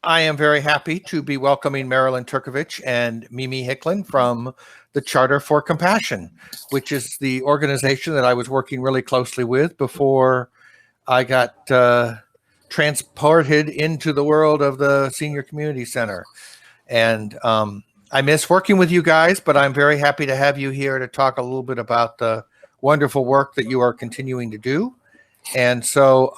I am very happy to be welcoming Marilyn Turkovich and Mimi Hicklin from the Charter for Compassion, which is the organization that I was working really closely with before I got transported into the world of the Senior Community Center. And I miss working with you guys, but I'm very happy to have you here to talk a little bit about the wonderful work that you are continuing to do. And so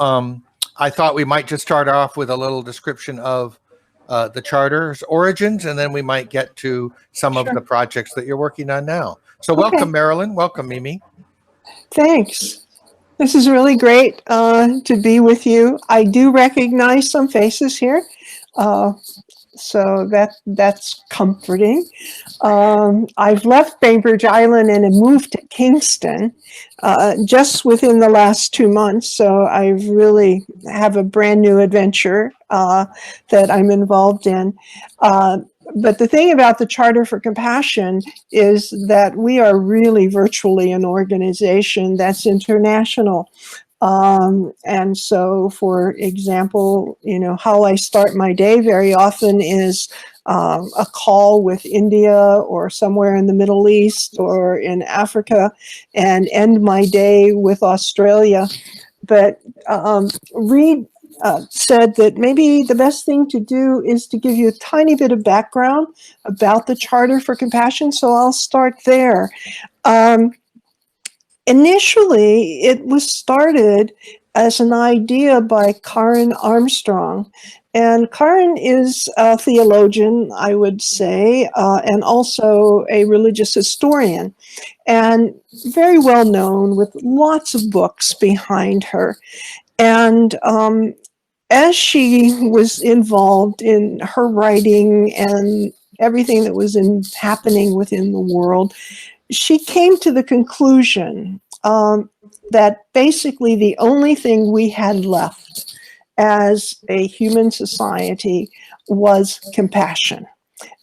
I thought we might just start off with a little description of the charter's origins, and then we might get to some of the projects that you're working on now. So welcome, Marilyn. Welcome, Mimi. Thanks. This is really great to be with you. I do recognize some faces here. So that's comforting. I've left Bainbridge Island and have moved to Kingston just within the last 2 months. So I really have a brand new adventure that I'm involved in. But the thing about the Charter for Compassion is that we are really virtually an organization that's international. And so, for example, how I start my day very often is a call with India or somewhere in the Middle East or in Africa, and end my day with Australia. But Reed said that maybe the best thing to do is to give you a tiny bit of background about the Charter for Compassion. So I'll start there. Initially, it was started as an idea by Karen Armstrong. And Karen is a theologian, I would say, and also a religious historian, and very well known with lots of books behind her. And as she was involved in her writing and everything that was happening within the world, she came to the conclusion that basically the only thing we had left as a human society was compassion,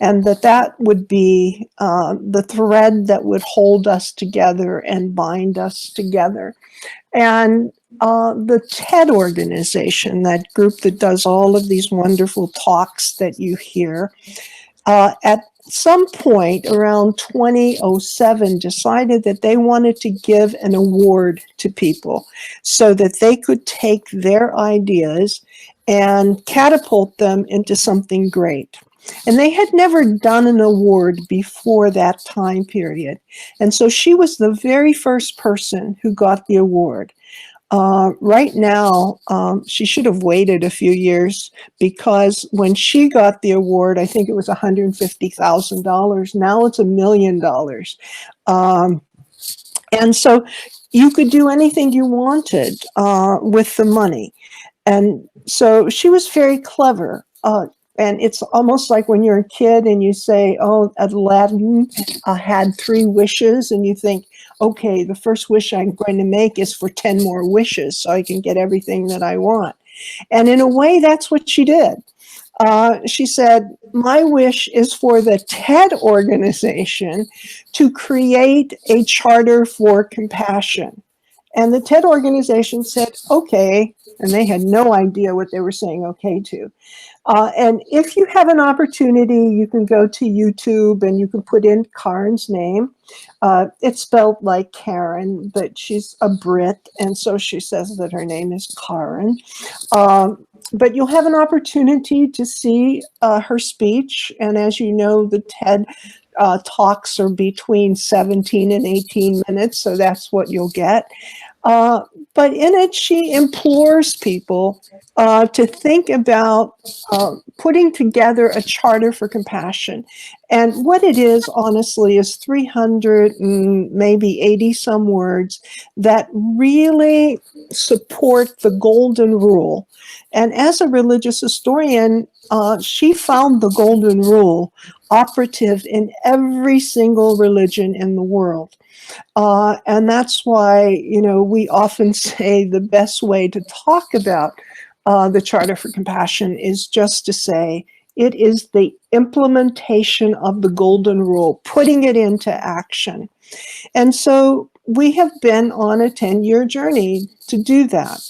and that would be the thread that would hold us together and bind us together. And the TED organization, that group that does all of these wonderful talks that you hear, at some point around 2007 decided that they wanted to give an award to people so that they could take their ideas and catapult them into something great. And they had never done an award before that time period. And so she was the very first person who got the award. Right now, she should have waited a few years, because when she got the award, I think it was $150,000. Now it's $1 million. And so you could do anything you wanted with the money. And so she was very clever. And it's almost like when you're a kid and you say, oh, Aladdin had 3 wishes, and you think, okay, the first wish I'm going to make is for 10 more wishes so I can get everything that I want. And in a way, that's what she did. She said, my wish is for the TED organization to create a charter for compassion. And the TED organization said, okay, and they had no idea what they were saying okay to. And if you have an opportunity, you can go to YouTube and you can put in Karen's name. It's spelled like Karen, but she's a Brit, and so she says that her name is Karen. But you'll have an opportunity to see her speech. And as you know, the TED talks are between 17 and 18 minutes, so that's what you'll get. But in it, she implores people to think about putting together a charter for compassion. And what it is, honestly, is 300 and maybe 80 some words that really support the golden rule. And as a religious historian, she found the golden rule operative in every single religion in the world. And that's why, we often say the best way to talk about the Charter for Compassion is just to say it is the implementation of the golden rule, putting it into action. And so we have been on a 10-year journey to do that.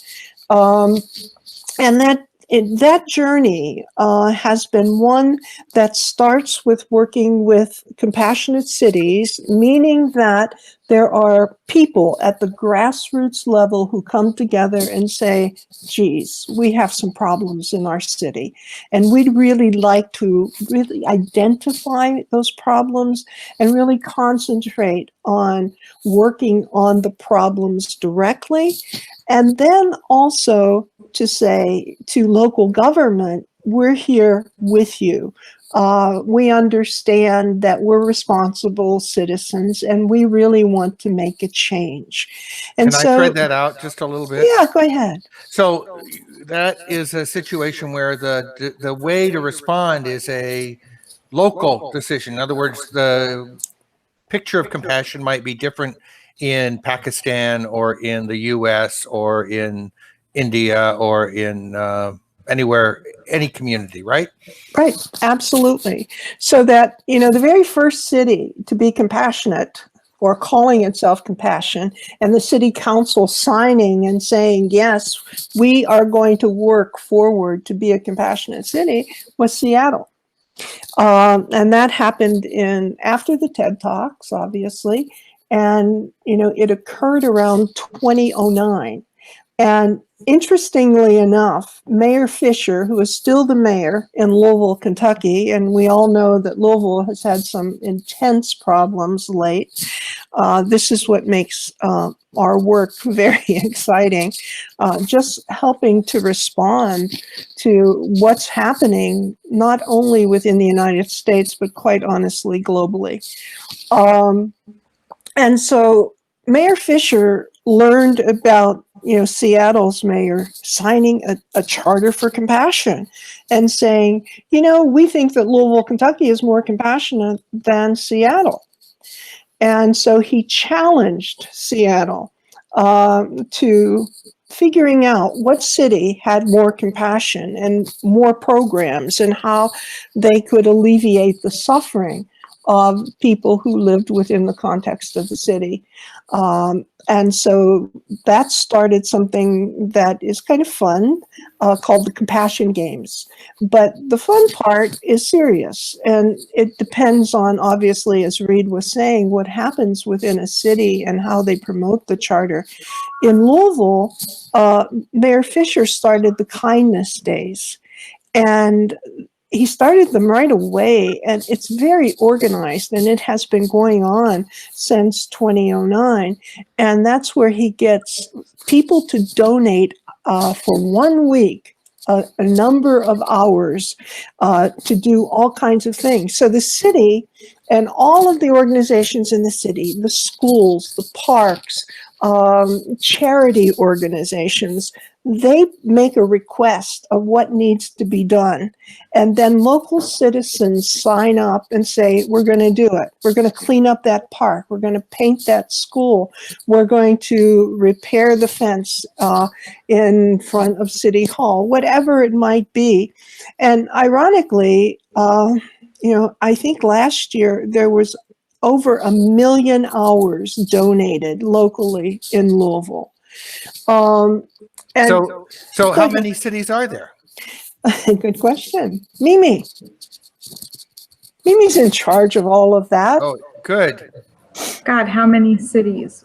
And that that journey has been one that starts with working with compassionate cities, meaning that there are people at the grassroots level who come together and say, geez, we have some problems in our city, and we'd really like to really identify those problems and really concentrate on working on the problems directly. And then also to say to local government, we're here with you. We understand that we're responsible citizens and we really want to make a change. And Can I thread that out just a little bit? Yeah, go ahead. So that is a situation where the way to respond is a local decision. In other words, the picture of compassion might be different in Pakistan or in the US or in India or in anywhere, any community, right? Right, absolutely. So that, the very first city to be compassionate or calling itself compassion, and the city council signing and saying, yes, we are going to work forward to be a compassionate city, was Seattle. And that happened after the TED Talks, obviously. And, it occurred around 2009. And interestingly enough, Mayor Fisher, who is still the mayor in Louisville, Kentucky, and we all know that Louisville has had some intense problems late. This is what makes our work very exciting, just helping to respond to what's happening, not only within the United States, but quite honestly, globally. And so Mayor Fisher learned about Seattle's mayor signing a charter for compassion and saying, we think that Louisville, Kentucky is more compassionate than Seattle. And so he challenged Seattle to figuring out what city had more compassion and more programs and how they could alleviate the suffering of people who lived within the context of the city. And so that started something that is kind of fun called the Compassion Games. But the fun part is serious. And it depends on, obviously, as Reed was saying, what happens within a city and how they promote the charter. In Louisville, Mayor Fisher started the Kindness Days. And he started them right away, and it's very organized, and it has been going on since 2009. And that's where he gets people to donate for 1 week a number of hours to do all kinds of things. So the city and all of the organizations in the city, the schools, the parks, charity organizations, they make a request of what needs to be done. And then local citizens sign up and say, we're going to do it. We're going to clean up that park. We're going to paint that school. We're going to repair the fence in front of City Hall, whatever it might be. And ironically, I think last year there was over 1 million hours donated locally in Louisville. So how many cities are there? Good question. Mimi's in charge of all of that. Oh, good. God, how many cities?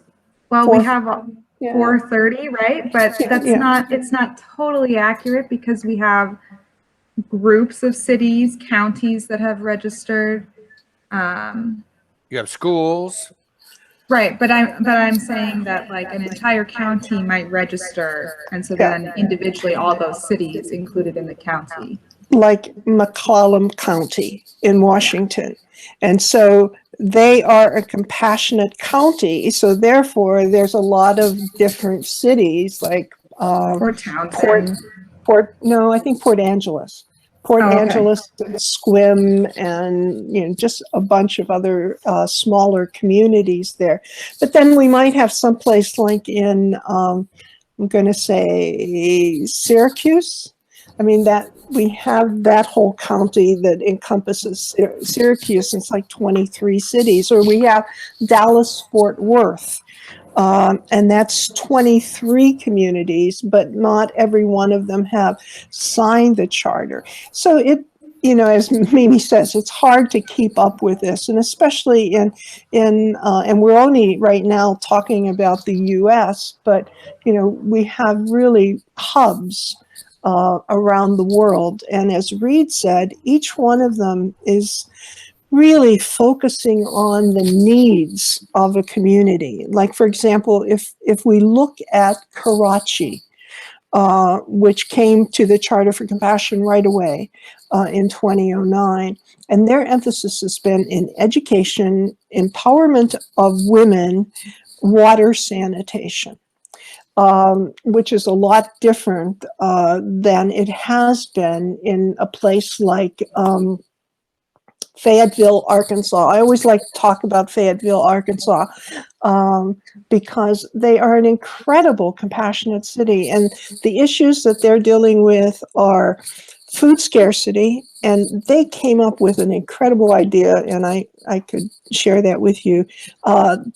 Well, we have 430, right? But it's not totally accurate because we have groups of cities, counties that have registered. You have schools. Right, but I'm saying that like an entire county might register, and so then individually all those cities included in the county. Like McClellan County in Washington. And so they are a compassionate county. So therefore there's a lot of different cities like Or towns. I think Port Angeles. Angeles, Sequim, and just a bunch of other smaller communities there. But then we might have someplace like in, I'm going to say Syracuse. I mean, that we have that whole county that encompasses Syracuse. It's like 23 cities. Or we have Dallas, Fort Worth. And that's 23 communities, but not every one of them have signed the charter. So it, as Mimi says, it's hard to keep up with this, and especially and we're only right now talking about the U.S., but we have really hubs around the world, and as Reed said, each one of them is really focusing on the needs of a community. Like, for example, if we look at Karachi, which came to the Charter for Compassion right away in 2009. And their emphasis has been in education, empowerment of women, water sanitation, which is a lot different than it has been in a place like Fayetteville, Arkansas. I always like to talk about Fayetteville, Arkansas, because they are an incredible, compassionate city. And the issues that they're dealing with are food scarcity. And they came up with an incredible idea, and I could share that with you.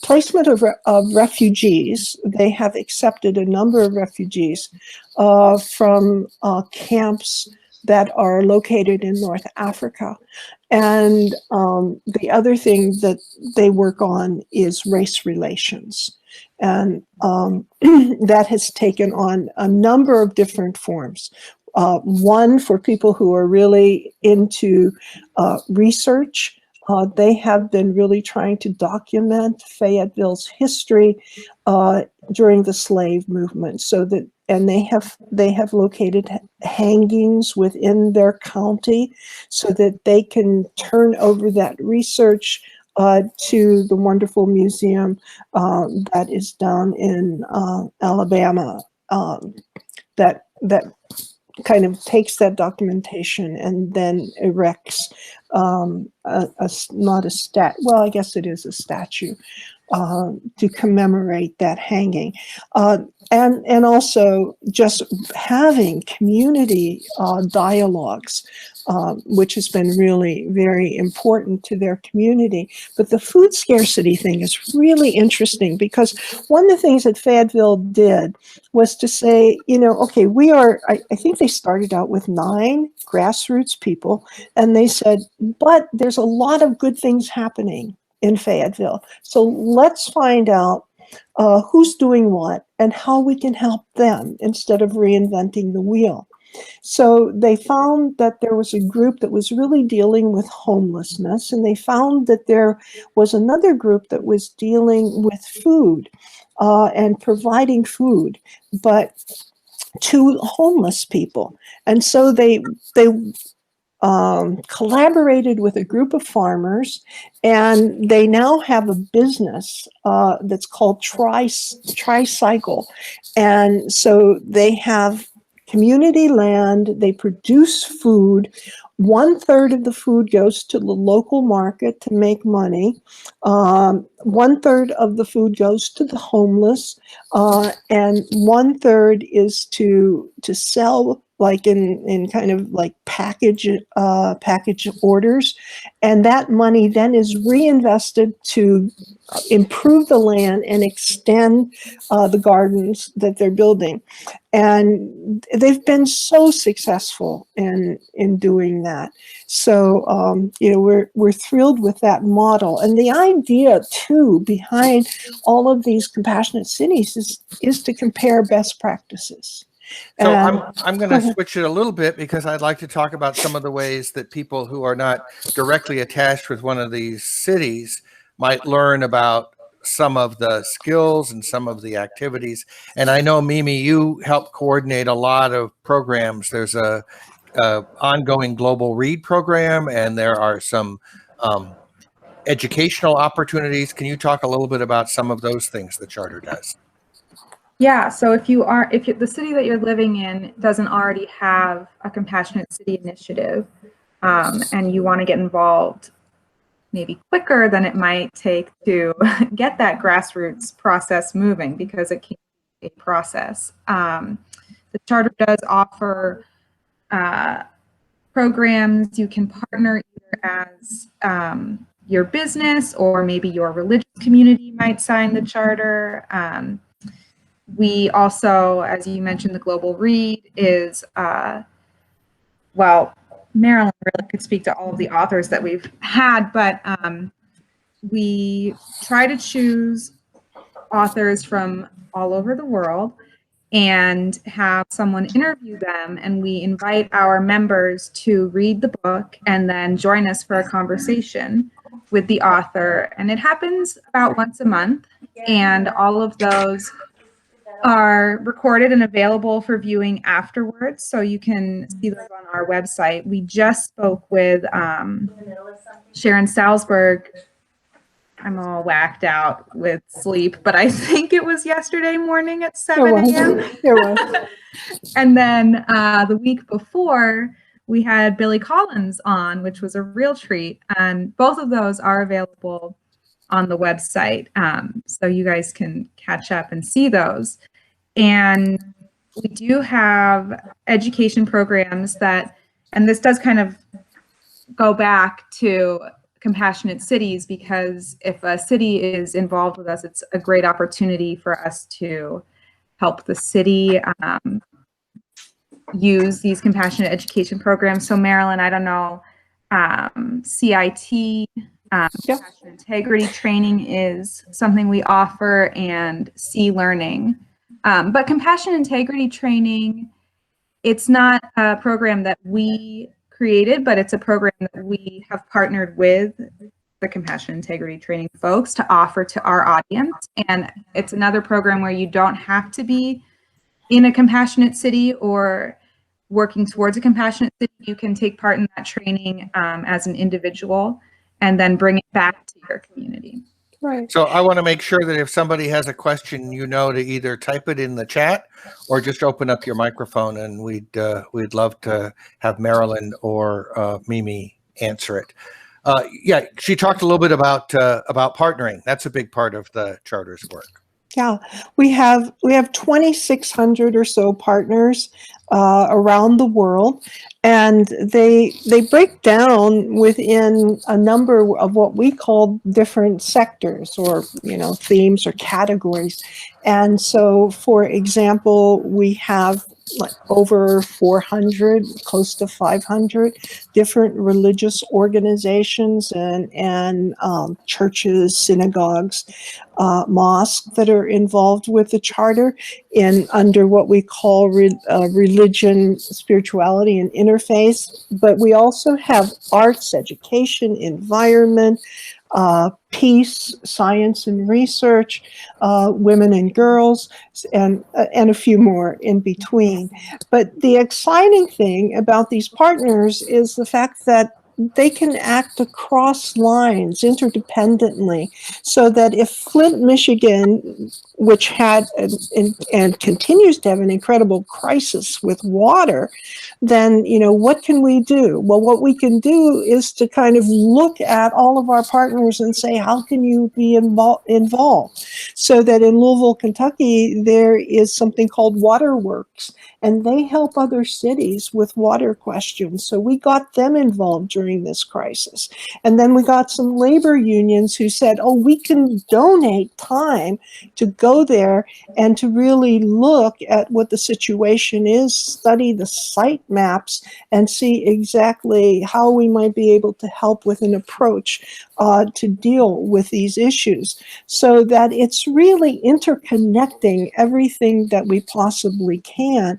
Placement of refugees. They have accepted a number of refugees from camps that are located in North Africa. And the other thing that they work on is race relations. And that has taken on a number of different forms. One, for people who are really into research, they have been really trying to document Fayetteville's history during the slave movement, so that, and they have located hangings within their county so that they can turn over that research to the wonderful museum that is down in Alabama, that kind of takes that documentation and then erects not a well, I guess it is a statue to commemorate that hanging. And also just having community dialogues, which has been really very important to their community. But the food scarcity thing is really interesting, because one of the things that Fayetteville did was to say, okay, we are, I think they started out with 9 grassroots people, and they said, but there's a lot of good things happening in Fayetteville. So let's find out who's doing what and how we can help them instead of reinventing the wheel. So they found that there was a group that was really dealing with homelessness, and they found that there was another group that was dealing with food and providing food, but to homeless people. And so they collaborated with a group of farmers, and they now have a business that's called Tricycle. And so they have community land, they produce food. 1/3 of the food goes to the local market to make money. 1/3 of the food goes to the homeless, and 1/3 is to sell, like in kind of like package orders, and that money then is reinvested to improve the land and extend the gardens that they're building. And they've been so successful in doing that. So we're thrilled with that model. And the idea too behind all of these compassionate cities is to compare best practices. So I'm going to switch it a little bit, because I'd like to talk about some of the ways that people who are not directly attached with one of these cities might learn about some of the skills and some of the activities. And I know, Mimi, you help coordinate a lot of programs. There's a ongoing Global Read program, and there are some educational opportunities. Can you talk a little bit about some of those things the Charter does? Yeah, so if the city that you're living in doesn't already have a compassionate city initiative, and you want to get involved maybe quicker than it might take to get that grassroots process moving, because it can be a process. The Charter does offer programs. You can partner either as your business, or maybe your religious community might sign the charter. We also, as you mentioned, the Global Read is, well, Marilyn really could speak to all of the authors that we've had, but we try to choose authors from all over the world and have someone interview them, and we invite our members to read the book and then join us for a conversation with the author. And it happens about once a month, and all of those are recorded and available for viewing afterwards, so you can see those on our website. We just spoke with Sharon Salzberg. I'm all whacked out with sleep, but I think it was yesterday morning at 7 a.m. There was. And then the week before, we had Billy Collins on, which was a real treat. And both of those are available on the website, so you guys can catch up and see those. And we do have education programs that, and this does kind of go back to compassionate cities, because if a city is involved with us, it's a great opportunity for us to help the city use these compassionate education programs. So Marilyn, I don't know, CIT, compassionate integrity training is something we offer, and C-learning. But compassionate integrity training, it's not a program that we created, but it's a program that we have partnered with the compassion integrity training folks to offer to our audience. And it's another program where you don't have to be in a compassionate city or working towards a compassionate city. You can take part in that training as an individual and then bring it back to your community. Right. So I want to make sure that if somebody has a question, to either type it in the chat or just open up your microphone, and we'd love to have Marilyn or Mimi answer it. Yeah, she talked a little bit about partnering. That's a big part of the charter's work. Yeah, we have 2,600 or so partners around the world, and they break down within a number of what we call different sectors, or themes or categories. And so, for example, we have like over 400, close to 500 different religious organizations and churches, synagogues, mosques that are involved with the charter under what we call religion, spirituality, and interfaith. But we also have arts, education, environment, peace, science and research, women and girls, and a few more in between. But the exciting thing about these partners is the fact that they can act across lines interdependently, so that if Flint, Michigan, which had and continues to have an incredible crisis with water, then what can we do? Well, what we can do is to kind of look at all of our partners and say, how can you be involved? So that in Louisville, Kentucky, there is something called Waterworks, and they help other cities with water questions. So we got them involved during this crisis. And then we got some labor unions who said, oh, we can donate time to go there and to really look at what the situation is, study the site maps, and see exactly how we might be able to help with an approach to deal with these issues. So that it's really interconnecting everything that we possibly can,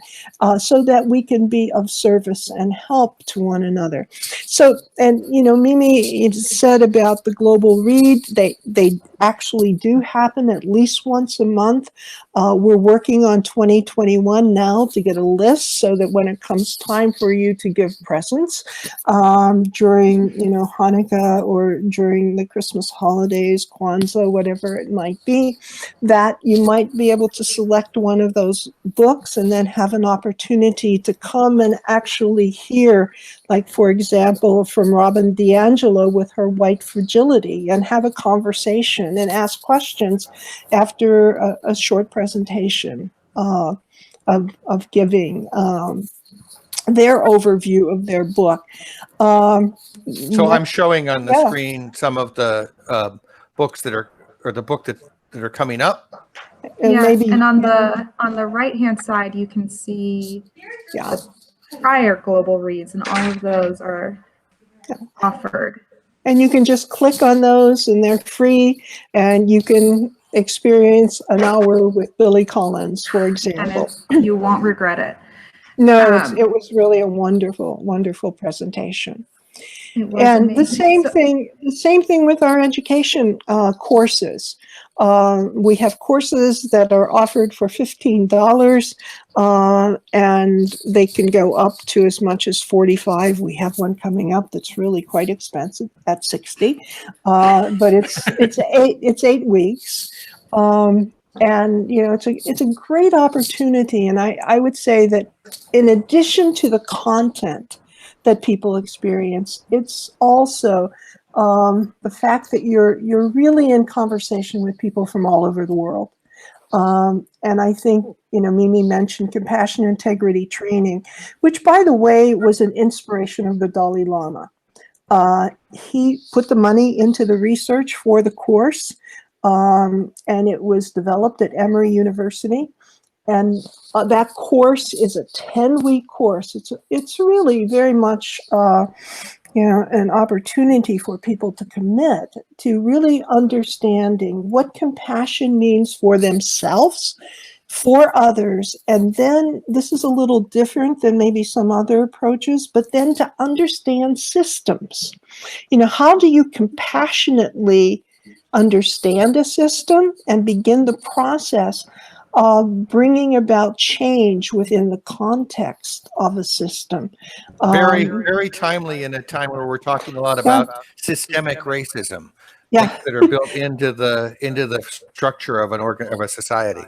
so that we can be of service and help to one another. So, and Mimi said about the Global Read, they actually do happen at least once a month. We're working on 2021 now to get a list, so that when it comes time for you to give presents during Hanukkah or during the Christmas holidays, Kwanzaa, whatever it might be, that you might be able to select one of those books and then have an opportunity to come and actually hear, like, for example, from Robin DiAngelo with her White Fragility, and have a conversation and ask questions after a short presentation of giving. their overview of their book. So I'm showing on the Yeah. screen some of the books that are, or the book that are coming up. And Yes, maybe, and on the right-hand side, you can see yeah. prior global reads, and all of those are offered. And you can just click on those and they're free, and you can experience an hour with Billy Collins, for And example. you won't regret it. No, Um, it was really a wonderful, wonderful presentation. It was And the amazing. same thing with our education courses. We have courses that are offered for $15, and they can go up to as much as $45. We have one coming up that's really quite expensive at $60, but it's 8 weeks. And you know, it's a great opportunity. And I would say that in addition to the content that people experience, it's also the fact that you're really in conversation with people from all over the world. And I think, you know, Mimi mentioned compassion integrity training, which, by the way, was an inspiration of the Dalai Lama. He put the money into the research for the course, and it was developed at Emory University. And that course is a 10-week course. It's really very much, you know, an opportunity for people to commit to really understanding what compassion means for themselves, for others. And then this is a little different than maybe some other approaches, but then to understand systems. You know, how do you compassionately understand a system and begin the process of bringing about change within the context of a system? Very, very timely in a time where we're talking a lot about systemic racism. Yeah. Things that are built into the structure of of a society.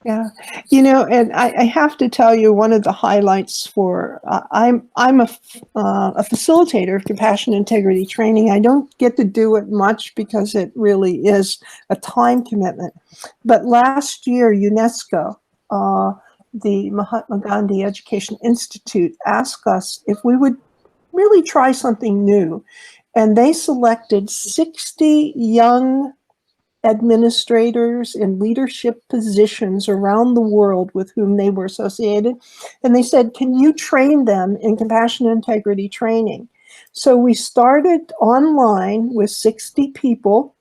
Yeah, you know, and I have to tell you, one of the highlights for I'm a facilitator of compassion integrity training. I don't get to do it much because it really is a time commitment. But last year, UNESCO, the Mahatma Gandhi Education Institute, asked us if we would really try something new, and they selected 60 young administrators in leadership positions around the world with whom they were associated. And they said, can you train them in compassion and integrity training? So we started online with 60 people.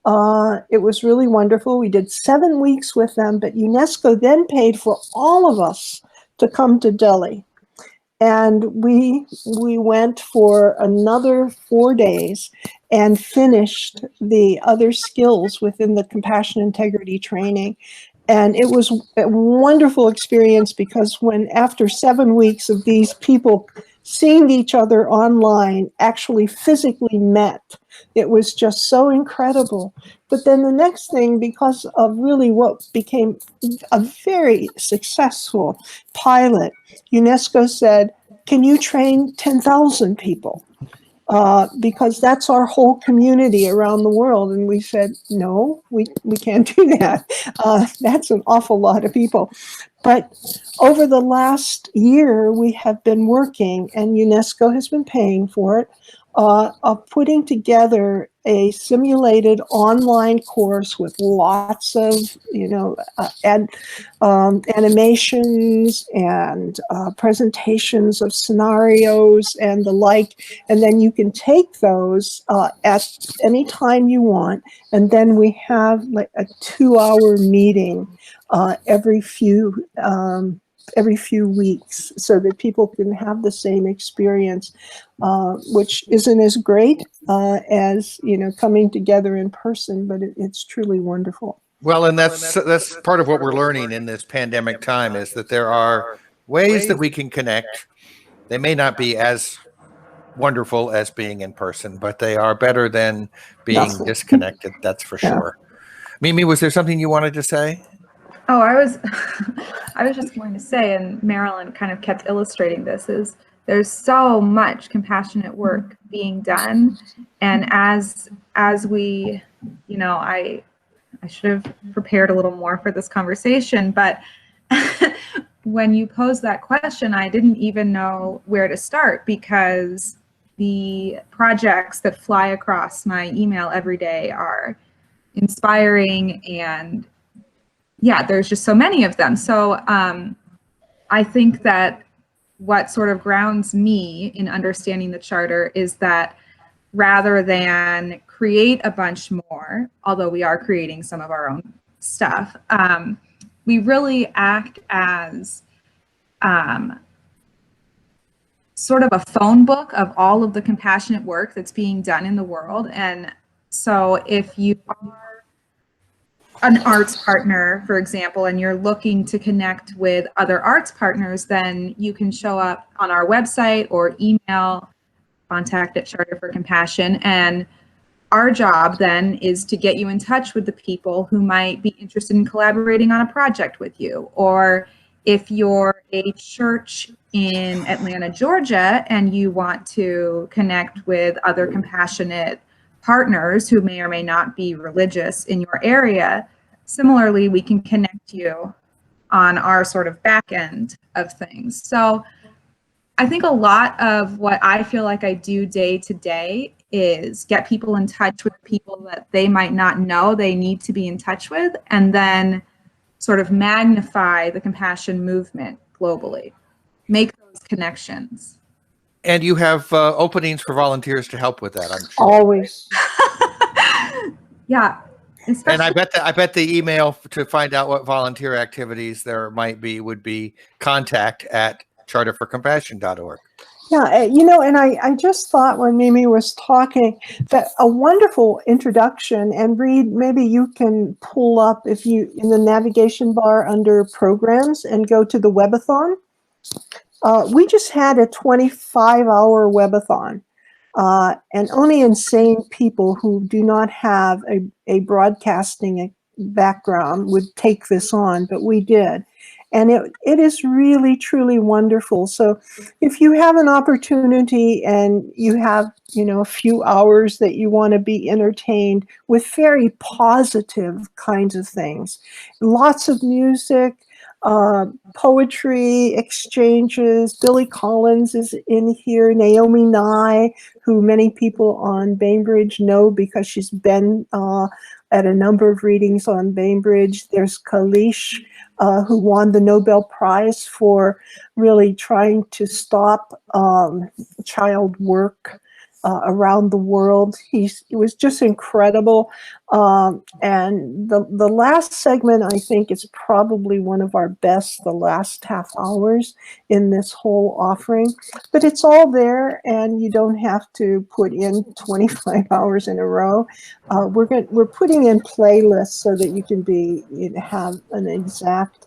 It was really wonderful. We did 7 weeks with them, but UNESCO then paid for all of us to come to Delhi. And we went for another 4 days and finished the other skills within the compassion integrity training. And it was a wonderful experience, because when after 7 weeks of these people seeing each other online, actually physically met, it was just so incredible. But then the next thing, because of really what became a very successful pilot, UNESCO said, can you train 10,000 people? Because that's our whole community around the world. And we said, no, we can't do that. That's an awful lot of people. But over the last year, we have been working, and UNESCO has been paying for it, of putting together a simulated online course with lots of, you know, animations and presentations of scenarios and the like. And then you can take those at any time you want. And then we have like a 2-hour meeting every few weeks, so that people can have the same experience, which isn't as great as, you know, coming together in person, but it's truly wonderful. Well, and that's part of what we're learning in this pandemic time, is that there are ways that we can connect. They may not be as wonderful as being in person, but they are better than being disconnected. That's for sure. Mimi, was there something you wanted to say? Oh, I was just going to say, and Marilyn kind of kept illustrating this, is there's so much compassionate work being done. And as we, you know, I should have prepared a little more for this conversation, but when you posed that question, I didn't even know where to start, because the projects that fly across my email every day are inspiring, and yeah, there's just so many of them. So I think that what sort of grounds me in understanding the charter is that rather than create a bunch more, although we are creating some of our own stuff, we really act as sort of a phone book of all of the compassionate work that's being done in the world. And so if you are an arts partner, for example, and you're looking to connect with other arts partners, then you can show up on our website or email contact@Charter for Compassion. And our job then is to get you in touch with the people who might be interested in collaborating on a project with you. Or if you're a church in Atlanta, Georgia, and you want to connect with other compassionate partners who may or may not be religious in your area, similarly, we can connect you on our sort of back end of things. So I think a lot of what I feel like I do day to day is get people in touch with people that they might not know they need to be in touch with, and then sort of magnify the compassion movement globally, make those connections. And you have openings for volunteers to help with that, I'm sure. Always. Yeah. And I bet the email to find out what volunteer activities there might be would be contact@charterforcompassion.org. Yeah, and I just thought when Mimi was talking that a wonderful introduction, and Reed, maybe you can pull up if you in the navigation bar under programs and go to the webathon. We just had a 25-hour webathon, and only insane people who do not have a broadcasting background would take this on, but we did. And it is really, truly wonderful. So if you have an opportunity and you have, a few hours that you want to be entertained with very positive kinds of things, lots of music, poetry exchanges. Billy Collins is in here. Naomi Nye, who many people on Bainbridge know because she's been at a number of readings on Bainbridge. There's Kalish, who won the Nobel Prize for really trying to stop child work around the world. It was just incredible. And the last segment, I think, is probably one of our best, the last half hours in this whole offering. But it's all there, and you don't have to put in 25 hours in a row. We're putting in playlists so that you can have an exact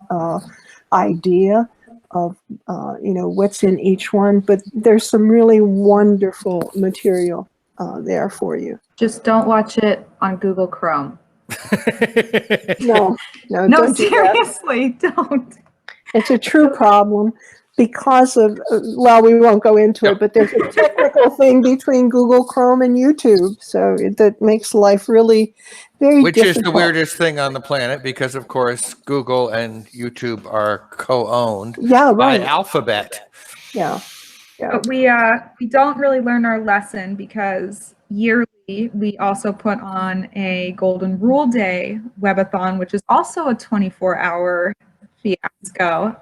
idea of what's in each one, but there's some really wonderful material there for you. Just don't watch it on Google Chrome. No, No, seriously, don't. It's a true problem because of, we won't go into it, but there's a technical thing between Google Chrome and YouTube, so that makes life really very Which difficult. is the weirdest thing on the planet, because of course Google and YouTube are co-owned by Alphabet. Yeah. But we don't really learn our lesson, because yearly we also put on a Golden Rule Day webathon, which is also a 24-hour fiasco,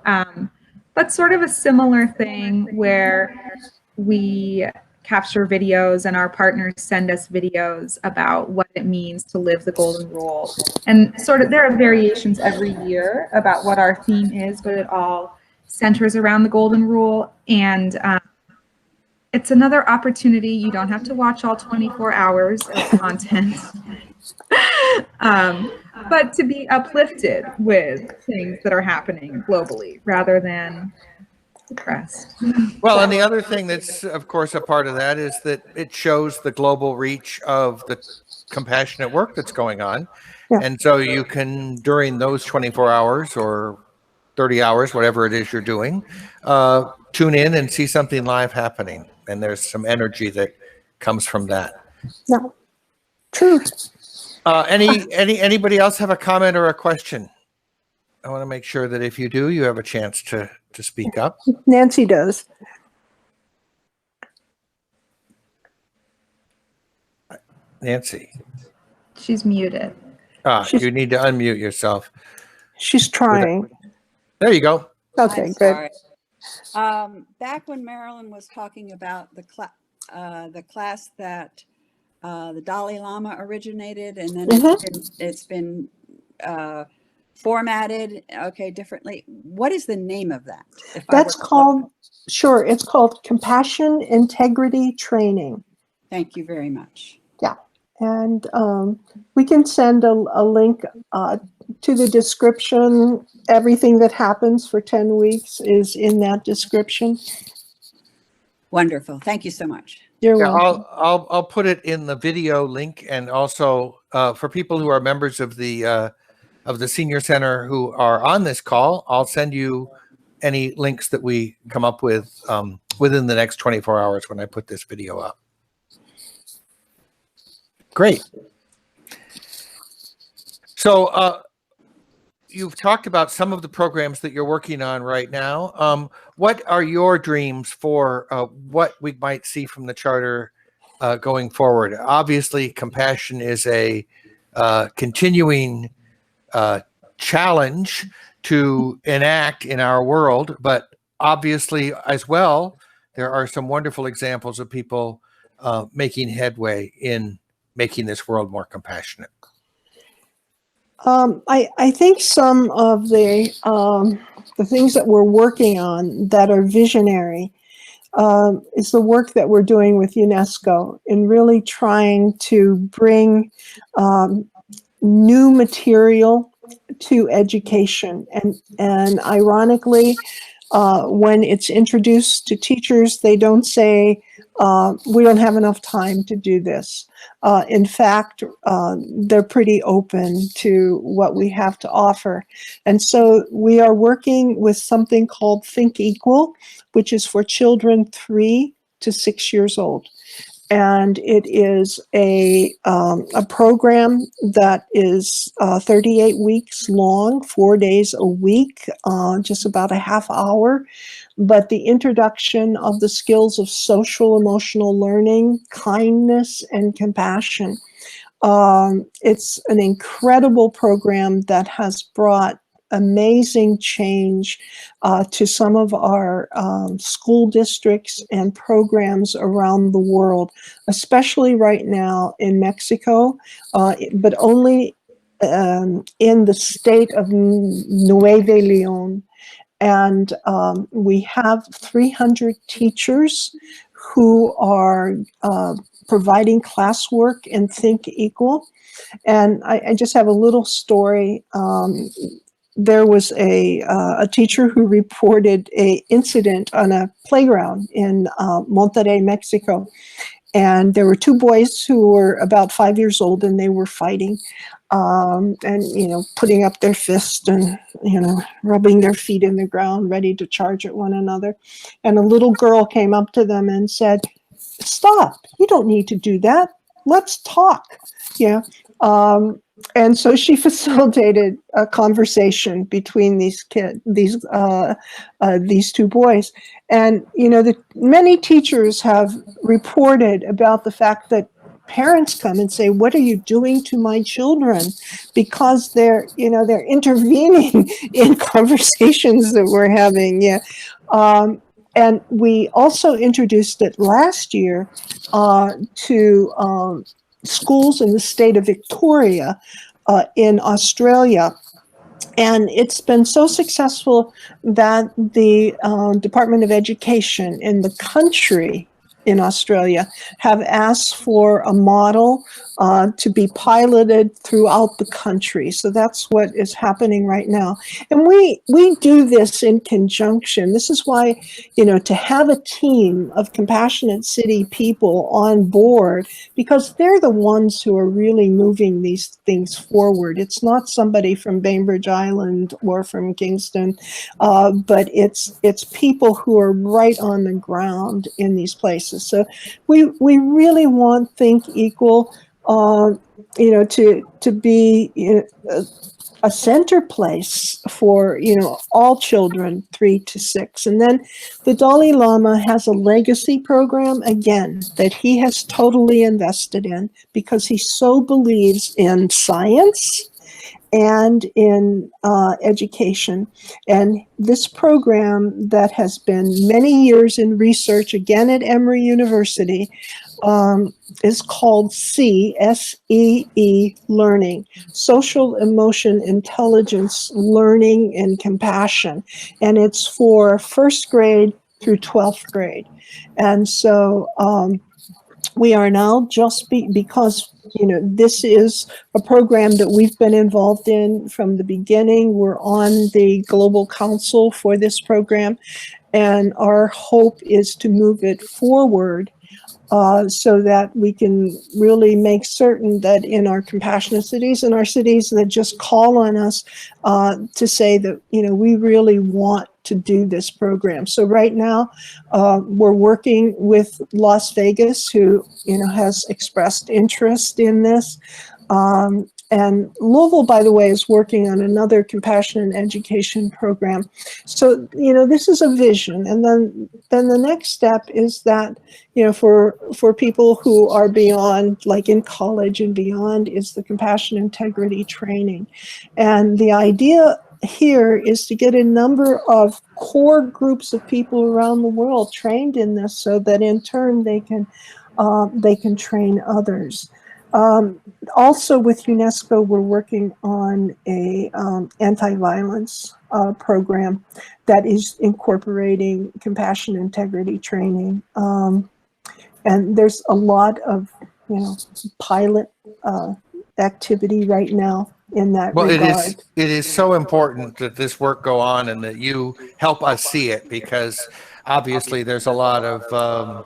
but sort of a similar thing where we capture videos and our partners send us videos about what it means to live the Golden Rule. And sort of there are variations every year about what our theme is, but it all centers around the Golden Rule. And it's another opportunity. You don't have to watch all 24 hours of content, but to be uplifted with things that are happening globally rather than depressed. Well, and the other thing that's, of course, a part of that is that it shows the global reach of the compassionate work that's going on. Yeah. And so you can, during those 24 hours or 30 hours, whatever it is you're doing, tune in and see something live happening. And there's some energy that comes from that. Yeah, true. Anybody else have a comment or a question? I want to make sure that if you do, you have a chance to speak up. Nancy does. Nancy. She's muted. She's- You need to unmute yourself. She's trying. There you go. Okay, I'm good. sorry. Back when Marilyn was talking about the class that the Dalai Lama originated, and then it's been formatted differently. What is the name of that? That's called, sure, it's called Compassion Integrity Training. Thank you very much. Yeah, and we can send a link to the description. Everything that happens for 10 weeks is in that description. Wonderful. Thank you so much. You're Yeah, welcome. I'll put it in the video link, and also for people who are members of the Senior Center who are on this call, I'll send you any links that we come up with within the next 24 hours when I put this video up. Great. So you've talked about some of the programs that you're working on right now. What are your dreams for what we might see from the charter going forward? Obviously, compassion is a continuing challenge to enact in our world, but obviously as well, there are some wonderful examples of people making headway in making this world more compassionate. I think some of the things that we're working on that are visionary is the work that we're doing with UNESCO in really trying to bring new material to education. And ironically, when it's introduced to teachers, they don't say, we don't have enough time to do this. In fact, they're pretty open to what we have to offer. And so we are working with something called Think Equal, which is for children 3 to 6 years old. And it is a program that is 38 weeks long, 4 days a week, just about a half hour. But the introduction of the skills of social emotional learning, kindness, and compassion. It's an incredible program that has brought amazing change to some of our school districts and programs around the world, especially right now in Mexico, but only in the state of Nuevo León. And we have 300 teachers who are providing classwork in Think Equal. And I just have a little story. There was a teacher who reported an incident on a playground in Monterrey, Mexico. And there were 2 boys who were about 5 years old, and they were fighting and, putting up their fist and, rubbing their feet in the ground, ready to charge at one another. And a little girl came up to them and said, "Stop, you don't need to do that. Let's talk." Yeah. And so she facilitated a conversation between these 2 boys. And, many teachers have reported about the fact that parents come and say, "What are you doing to my children?" Because they're intervening in conversations that we're having. Yeah. And we also introduced it last year to schools in the state of Victoria in Australia. And it's been so successful that the Department of Education in the country in Australia have asked for a model to be piloted throughout the country. So that's what is happening right now. And we do this in conjunction. This is why, to have a team of compassionate city people on board, because they're the ones who are really moving these things forward. It's not somebody from Bainbridge Island or from Kingston, but it's people who are right on the ground in these places. So we really want Think Equal to be a center place for, all children 3 to 6. And then the Dalai Lama has a legacy program, again, that he has totally invested in because he so believes in science and in education. And this program that has been many years in research, again at Emory University, is called SEE Learning, Social Emotion Intelligence Learning and Compassion. And it's for first grade through 12th grade. And so we are now because this is a program that we've been involved in from the beginning. We're on the global council for this program, and our hope is to move it forward so that we can really make certain that in our compassionate cities and our cities that just call on us to say that, we really want to do this program. So right now, we're working with Las Vegas, who, has expressed interest in this. And Louisville, by the way, is working on another compassionate education program. So, this is a vision. And then the next step is that, for people who are beyond, like in college and beyond, is the compassion integrity training. And the idea here is to get a number of core groups of people around the world trained in this so that in turn they can train others. Also with UNESCO, we're working on a anti-violence program that is incorporating compassion integrity training. And there's a lot of, pilot activity right now in that regard. It is so important that this work go on and that you help us see it, because obviously there's a lot of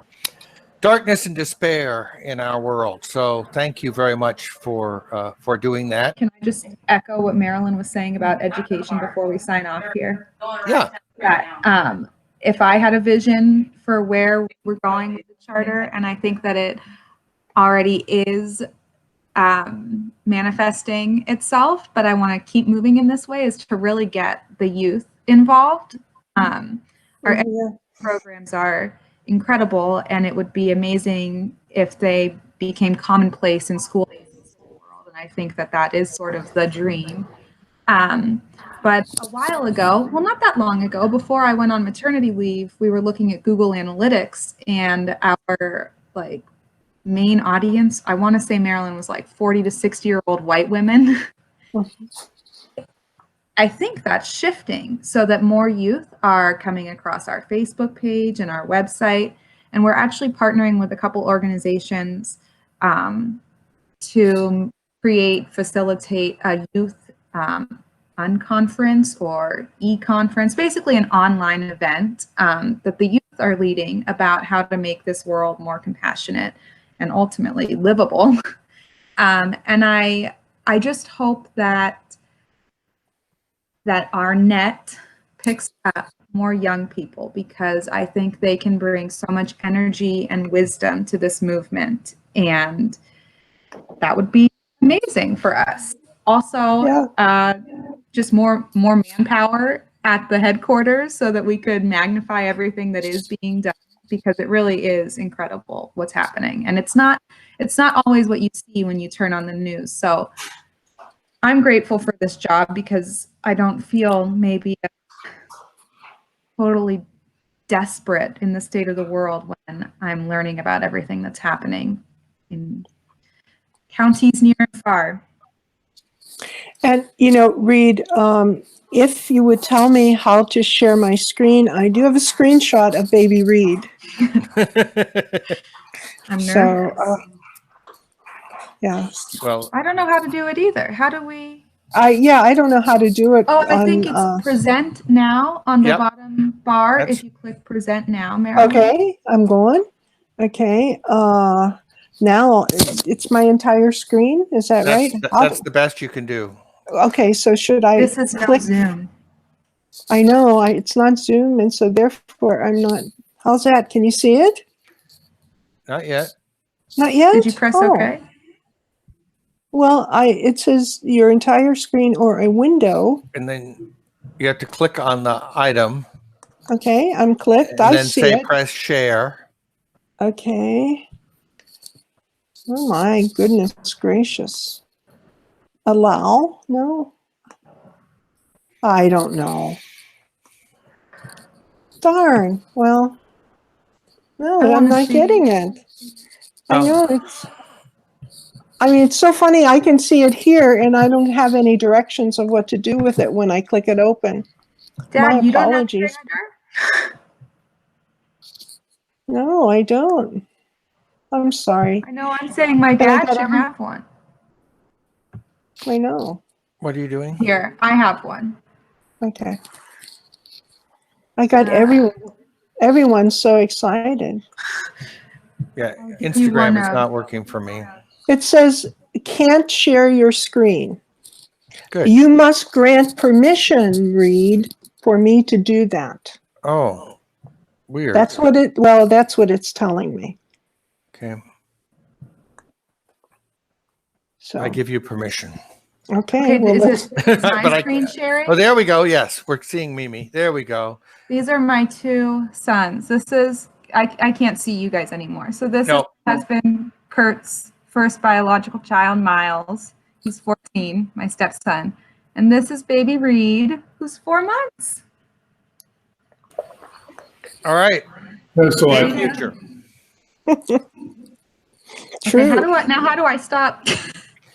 darkness and despair in our world. So thank you very much for doing that. Can I just echo what Marilyn was saying about education before we sign off here? Yeah. That if I had a vision for where we're going with the charter, and I think that it already is manifesting itself, but I want to keep moving in this way, is to really get the youth involved. Our programs are incredible, and it would be amazing if they became commonplace in school world. And I think that is sort of the dream. But a while ago, well, not that long ago, before I went on maternity leave, we were looking at Google Analytics, and our main audience, I want to say, Marilyn, was 40 to 60-year-old white women. I think that's shifting so that more youth are coming across our Facebook page and our website. And we're actually partnering with a couple organizations to facilitate a youth unconference or e-conference, basically an online event that the youth are leading about how to make this world more compassionate and ultimately livable. And I just hope that our net picks up more young people, because I think they can bring so much energy and wisdom to this movement, and that would be amazing for us. Also, just more manpower at the headquarters so that we could magnify everything that is being done, because it really is incredible what's happening, and it's not always what you see when you turn on the news. So I'm grateful for this job, because I don't feel maybe totally desperate in the state of the world when I'm learning about everything that's happening in counties near and far. And, Reed, if you would tell me how to share my screen, I do have a screenshot of baby Reed. I'm nervous. So, yeah. Well, I don't know how to do it either. How do we? I don't know how to do it. Oh, I think it's present now on the Yep. bottom bar. That's- If you click present now, Marilyn. Okay, I'm going. Okay. Now it's my entire screen. Is that right? That's the best you can do. Okay, so should I This is not click? Zoom. I know it's not Zoom, and so therefore I'm not. How's that? Can you see it? Not yet. Not yet. Did you press Oh. OK? Well, it says your entire screen or a window. And then you have to click on the item Okay, I'm clicked. and I then see say it. press share. Okay. Oh my goodness gracious. Allow? No. I don't know. Darn. Well, no, I I'm wanna not see- getting it. I Oh. know it's so funny. I can see it here and I don't have any directions of what to do with it when I click it open. Dad, My you don't have apologies. Finder? No, I don't. I'm sorry. I know I'm saying my But I dad got should every- have one. I know. What are you doing? Here, I have one. Okay. I got everyone's so excited. Yeah, you Instagram is one, not working for me. It says can't share your screen. Good. You must grant permission, Reed, for me to do that. Oh, weird. That's what it's telling me. Okay. So I give you permission. okay, well, is But my I screen can't. sharing? Oh, there we go. Yes, we're seeing Mimi. There we go. These are my two sons. This is, I can't see you guys anymore. So this is Nope. my husband, Kurt's first biological child, Miles. He's 14, my stepson. And this is baby Reed, who's 4 months. All right. That's In the like, future. true. Okay, how do I stop?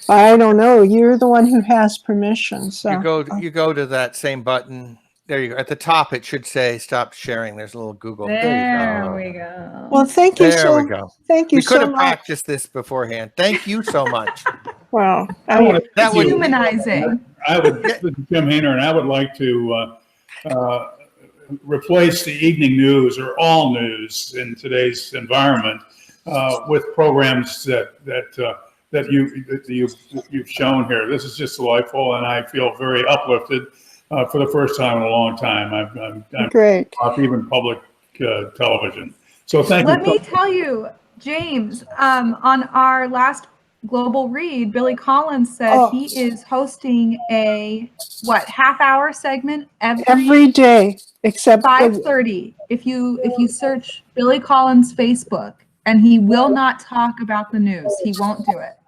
I don't know. You're the one who has permission. So You go to that same button. There you go. At the top, it should say stop sharing. There's a little Google. There you go. we go. well, thank you There we so go. thank you We could so have much. practiced this beforehand. Thank you so much. Wow. I want to, That would Humanizing. this is Jim Hayner, and I would like to replace the evening news or all news in today's environment with programs that you've shown here. This is just delightful, and I feel very uplifted for the first time in a long time. I'm Great. off even public television. So thank Let you. me tell you, James, on our last Global Read, Billy Collins said Oh. he is hosting a half-hour segment Every day except 5:30. If you search Billy Collins Facebook, and he will not talk about the news. He won't do it.